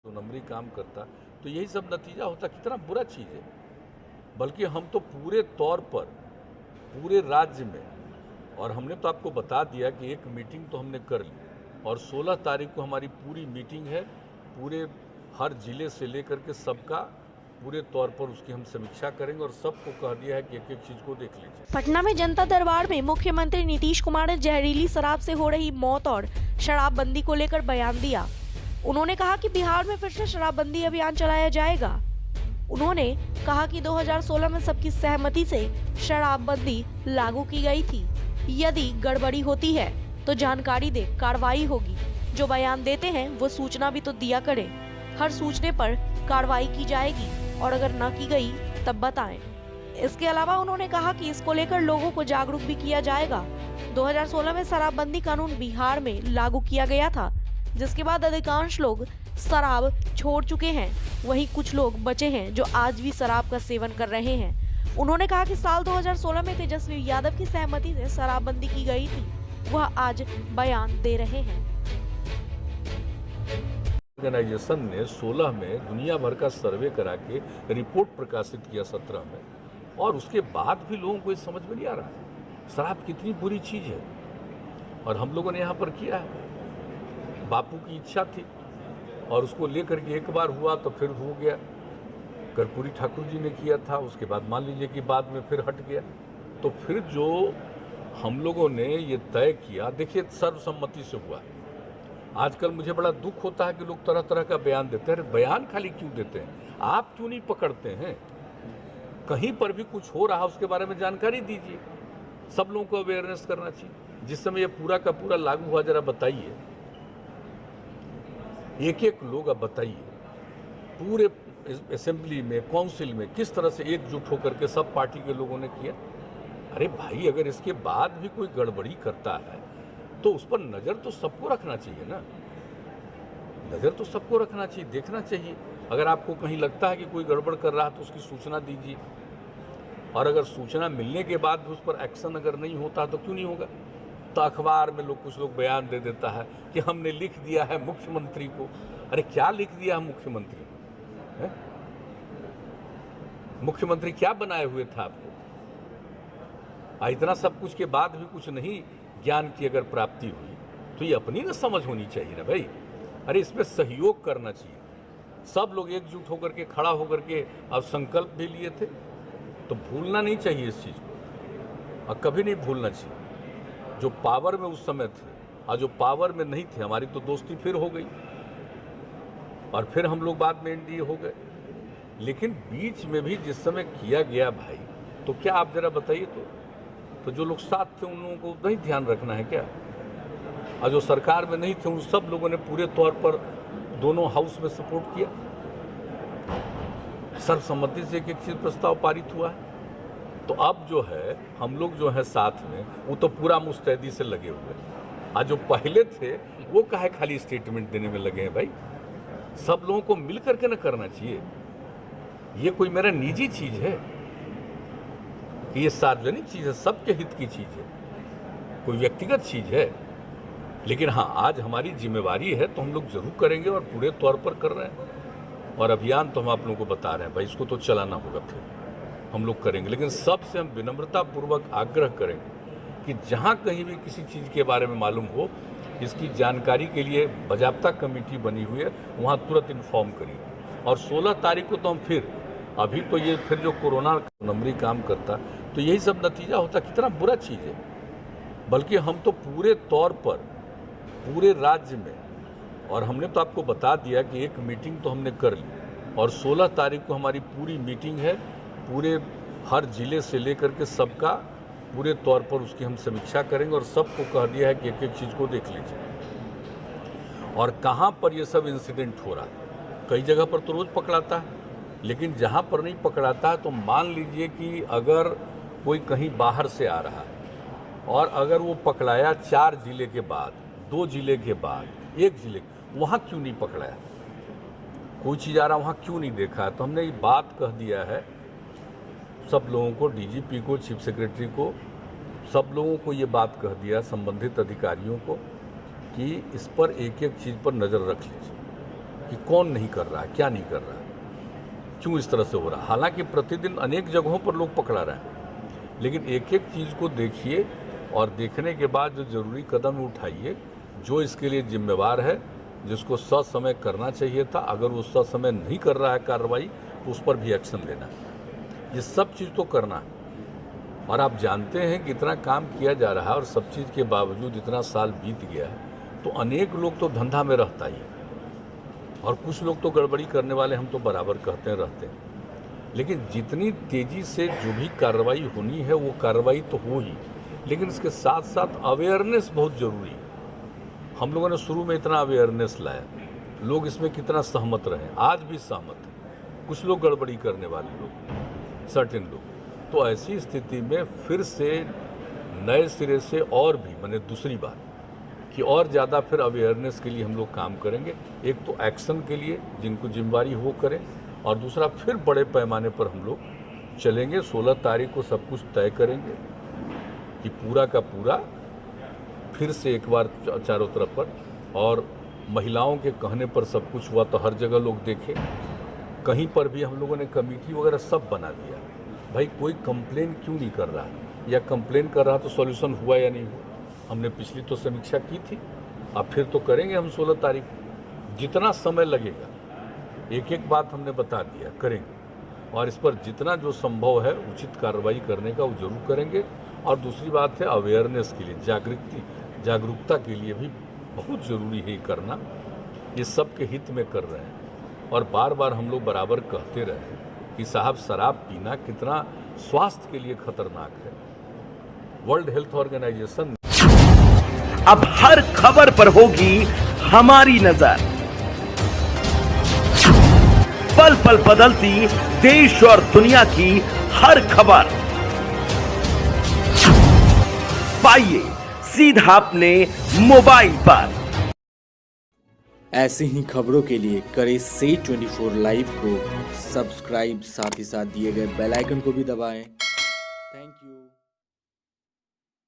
नंबरी काम करता तो यही सब नतीजा होता। कितना बुरा चीज़ है। बल्कि हम तो पूरे तौर पर पूरे राज्य में, और हमने तो आपको बता दिया कि एक मीटिंग तो हमने कर ली और 16 तारीख को हमारी पूरी मीटिंग है। पूरे हर जिले से लेकर के सबका पूरे तौर पर उसकी हम समीक्षा करेंगे और सबको कह दिया है कि एक एक चीज को देख लीजिए। पटना में जनता दरबार में मुख्यमंत्री नीतीश कुमार ने जहरीली शराब से हो रही मौत और शराबबंदी को लेकर बयान दिया। उन्होंने कहा कि बिहार में फिर से शराबबंदी अभियान चलाया जाएगा। उन्होंने कहा कि 2016 में सबकी सहमति से शराबबंदी लागू की गई थी। यदि गड़बड़ी होती है तो जानकारी दे, कार्रवाई होगी। जो बयान देते हैं वो सूचना भी तो दिया करें। हर सूचने पर कार्रवाई की जाएगी और अगर न की गई तब बताएं। इसके अलावा उन्होंने कहा कि इसको लेकर लोगों को जागरूक भी किया जाएगा। 2016 में शराबबंदी कानून बिहार में लागू किया गया था, जिसके बाद अधिकांश लोग शराब छोड़ चुके हैं। वहीं कुछ लोग बचे हैं जो आज भी शराब का सेवन कर रहे हैं। उन्होंने कहा कि साल 2016 में तेजस्वी यादव की सहमति से शराबबंदी की गई थी, वह आज बयान दे रहे हैं। ऑर्गेनाइजेशन ने 16 में दुनिया भर का सर्वे करा के रिपोर्ट प्रकाशित किया 17 में, और उसके बाद भी लोगों को ये समझ में नहीं आ रहा शराब कितनी बुरी चीज़ है। और हम लोगों ने यहाँ पर किया है। बापू की इच्छा थी और उसको लेकर के एक बार हुआ तो फिर हो गया। कर्पूरी ठाकुर जी ने किया था, उसके बाद मान लीजिए कि बाद में फिर हट गया। तो फिर जो हम लोगों ने ये तय किया, देखिए सर्वसम्मति से हुआ। आजकल मुझे बड़ा दुख होता है कि लोग तरह तरह का बयान देते हैं। बयान खाली क्यों देते हैं? आप क्यों नहीं पकड़ते हैं? कहीं पर भी कुछ हो रहा उसके बारे में जानकारी दीजिए। सब लोगों को अवेयरनेस करना चाहिए। जिस समय ये पूरा का पूरा लागू हुआ, जरा बताइए, एक एक लोग अब बताइए पूरे असेंबली में, काउंसिल में किस तरह से एकजुट होकर के सब पार्टी के लोगों ने किया। अरे भाई, अगर इसके बाद भी कोई गड़बड़ी करता है तो उस पर नज़र तो सबको रखना चाहिए ना। नज़र तो सबको रखना चाहिए, देखना चाहिए। अगर आपको कहीं लगता है कि कोई गड़बड़ कर रहा है तो उसकी सूचना दीजिए। और अगर सूचना मिलने के बाद भी उस पर एक्शन अगर नहीं होता तो क्यों नहीं होगा? तो अखबार में कुछ लोग बयान दे देता है कि हमने लिख दिया है मुख्यमंत्री को। अरे क्या लिख दिया है मुख्यमंत्री को? मुख्यमंत्री क्या बनाए हुए था आपको? इतना सब कुछ के बाद भी कुछ नहीं ज्ञान की अगर प्राप्ति हुई तो ये अपनी ना समझ होनी चाहिए ना भाई। अरे इसमें सहयोग करना चाहिए। सब लोग एकजुट होकर के, खड़ा होकर के अब संकल्प भी लिए थे, तो भूलना नहीं चाहिए इस चीज़ को, और कभी नहीं भूलना चाहिए। जो पावर में उस समय थे और जो पावर में नहीं थे, हमारी तो दोस्ती फिर हो गई और फिर हम लोग बाद में एनडीए हो गए। लेकिन बीच में भी जिस समय किया गया भाई, तो क्या आप जरा बताइए, तो जो लोग साथ थे उन लोगों को नहीं ध्यान रखना है क्या? और जो सरकार में नहीं थे उन सब लोगों ने पूरे तौर पर दोनों हाउस में सपोर्ट किया। सर्वसम्मति से एक एक चीज प्रस्ताव पारित हुआ है। तो अब जो है हम लोग जो है साथ में, वो तो पूरा मुस्तैदी से लगे हुए हैं। और जो पहले थे वो काहे खाली स्टेटमेंट देने में लगे हैं भाई? सब लोगों को मिल करके न करना चाहिए। ये कोई मेरा निजी चीज है कि ये सार्वजनिक चीज है, सबके हित की चीज है, कोई व्यक्तिगत चीज है। लेकिन हाँ, आज हमारी जिम्मेवारी है तो हम लोग जरूर करेंगे और पूरे तौर पर कर रहे हैं। और अभियान तो हम आप लोगों को बता रहे हैं भाई, इसको तो चलाना होगा, फिर हम लोग करेंगे। लेकिन सबसे हम विनम्रतापूर्वक आग्रह करेंगे कि जहाँ कहीं भी किसी चीज़ के बारे में मालूम हो, इसकी जानकारी के लिए बाजाब्ता कमेटी बनी हुई है, वहाँ तुरंत इन्फॉर्म करिए। और 16 तारीख को तो हम फिर, अभी तो ये फिर जो कोरोना नंबरी काम करता तो यही सब नतीजा होता। कितना बुरा चीज़ है। बल्कि हम तो पूरे तौर पर पूरे राज्य में, और हमने तो आपको बता दिया कि एक मीटिंग तो हमने कर ली और 16 तारीख को हमारी पूरी मीटिंग है। पूरे हर जिले से लेकर के सबका पूरे तौर पर उसकी हम समीक्षा करेंगे और सबको कह दिया है कि एक एक चीज़ को देख लीजिए। और कहाँ पर ये सब इंसिडेंट हो रहा है, कई जगह पर तो रोज़ पकड़ाता है, लेकिन जहाँ पर नहीं पकड़ाता है तो मान लीजिए कि अगर कोई कहीं बाहर से आ रहा है और अगर वो पकड़ाया 4 जिले के बाद, 2 जिले के बाद, 1 जिले, वहाँ क्यों नहीं पकड़ाया? कोई चीज़ आ रहा वहाँ क्यों नहीं देखा है? तो हमने ये बात कह दिया है सब लोगों को, डीजीपी को, चीफ सेक्रेटरी को, सब लोगों को ये बात कह दिया, संबंधित अधिकारियों को, कि इस पर एक एक चीज़ पर नज़र रख लीजिए। कि कौन नहीं कर रहा है, क्या नहीं कर रहा है, क्यों इस तरह से हो रहा है। हालांकि प्रतिदिन अनेक जगहों पर लोग पकड़ा रहे हैं, लेकिन एक एक चीज़ को देखिए और देखने के बाद जो ज़रूरी कदम उठाइए। जो इसके लिए जिम्मेवार है, जिसको ससमय करना चाहिए था, अगर वो ससमय नहीं कर रहा है कार्रवाई, तो उस पर भी एक्शन लेना है। ये सब चीज़ तो करना है। और आप जानते हैं कि इतना काम किया जा रहा है और सब चीज़ के बावजूद इतना साल बीत गया है, तो अनेक लोग तो धंधा में रहता ही है और कुछ लोग तो गड़बड़ी करने वाले हम तो बराबर कहते हैं रहते हैं। लेकिन जितनी तेज़ी से जो भी कार्रवाई होनी है वो कार्रवाई तो हो ही, लेकिन इसके साथ साथ अवेयरनेस बहुत ज़रूरी है। हम लोगों ने शुरू में इतना अवेयरनेस लाया, लोग इसमें कितना सहमत रहे, आज भी सहमत हैं। कुछ लोग गड़बड़ी करने वाले लोग, सर्टेन लोग, तो ऐसी स्थिति में फिर से नए सिरे से और भी मैंने दूसरी बात कि और ज़्यादा फिर अवेयरनेस के लिए हम लोग काम करेंगे। एक तो एक्शन के लिए जिनको जिम्मेवारी हो करें, और दूसरा फिर बड़े पैमाने पर हम लोग चलेंगे। 16 तारीख को सब कुछ तय करेंगे कि पूरा का पूरा फिर से एक बार चारों तरफ पर, और महिलाओं के कहने पर सब कुछ हुआ तो हर जगह लोग देखें। कहीं पर भी हम लोगों ने कमेटी वगैरह सब बना दिया। भाई कोई कंप्लेन क्यों नहीं कर रहा है, या कंप्लेन कर रहा तो सॉल्यूशन हुआ या नहीं हुआ। हमने पिछली तो समीक्षा की थी, अब फिर तो करेंगे हम 16 तारीख को। जितना समय लगेगा एक एक बात हमने बता दिया, करेंगे, और इस पर जितना जो संभव है उचित कार्रवाई करने का वो जरूर करेंगे। और दूसरी बात है अवेयरनेस के लिए, जागरूकता के लिए भी बहुत ज़रूरी है करना। ये सबके हित में कर रहे हैं, और बार बार हम लोग बराबर कहते रहे कि साहब शराब पीना कितना स्वास्थ्य के लिए खतरनाक है। वर्ल्ड हेल्थ ऑर्गेनाइजेशन अब हर खबर पर होगी हमारी नजर। पल पल बदलती देश और दुनिया की हर खबर पाइए सीधा अपने मोबाइल पर। ऐसी ही खबरों के लिए करें से 24 लाइव को सब्सक्राइब, साथ ही साथ दिए गए बेल आइकन को भी दबाएं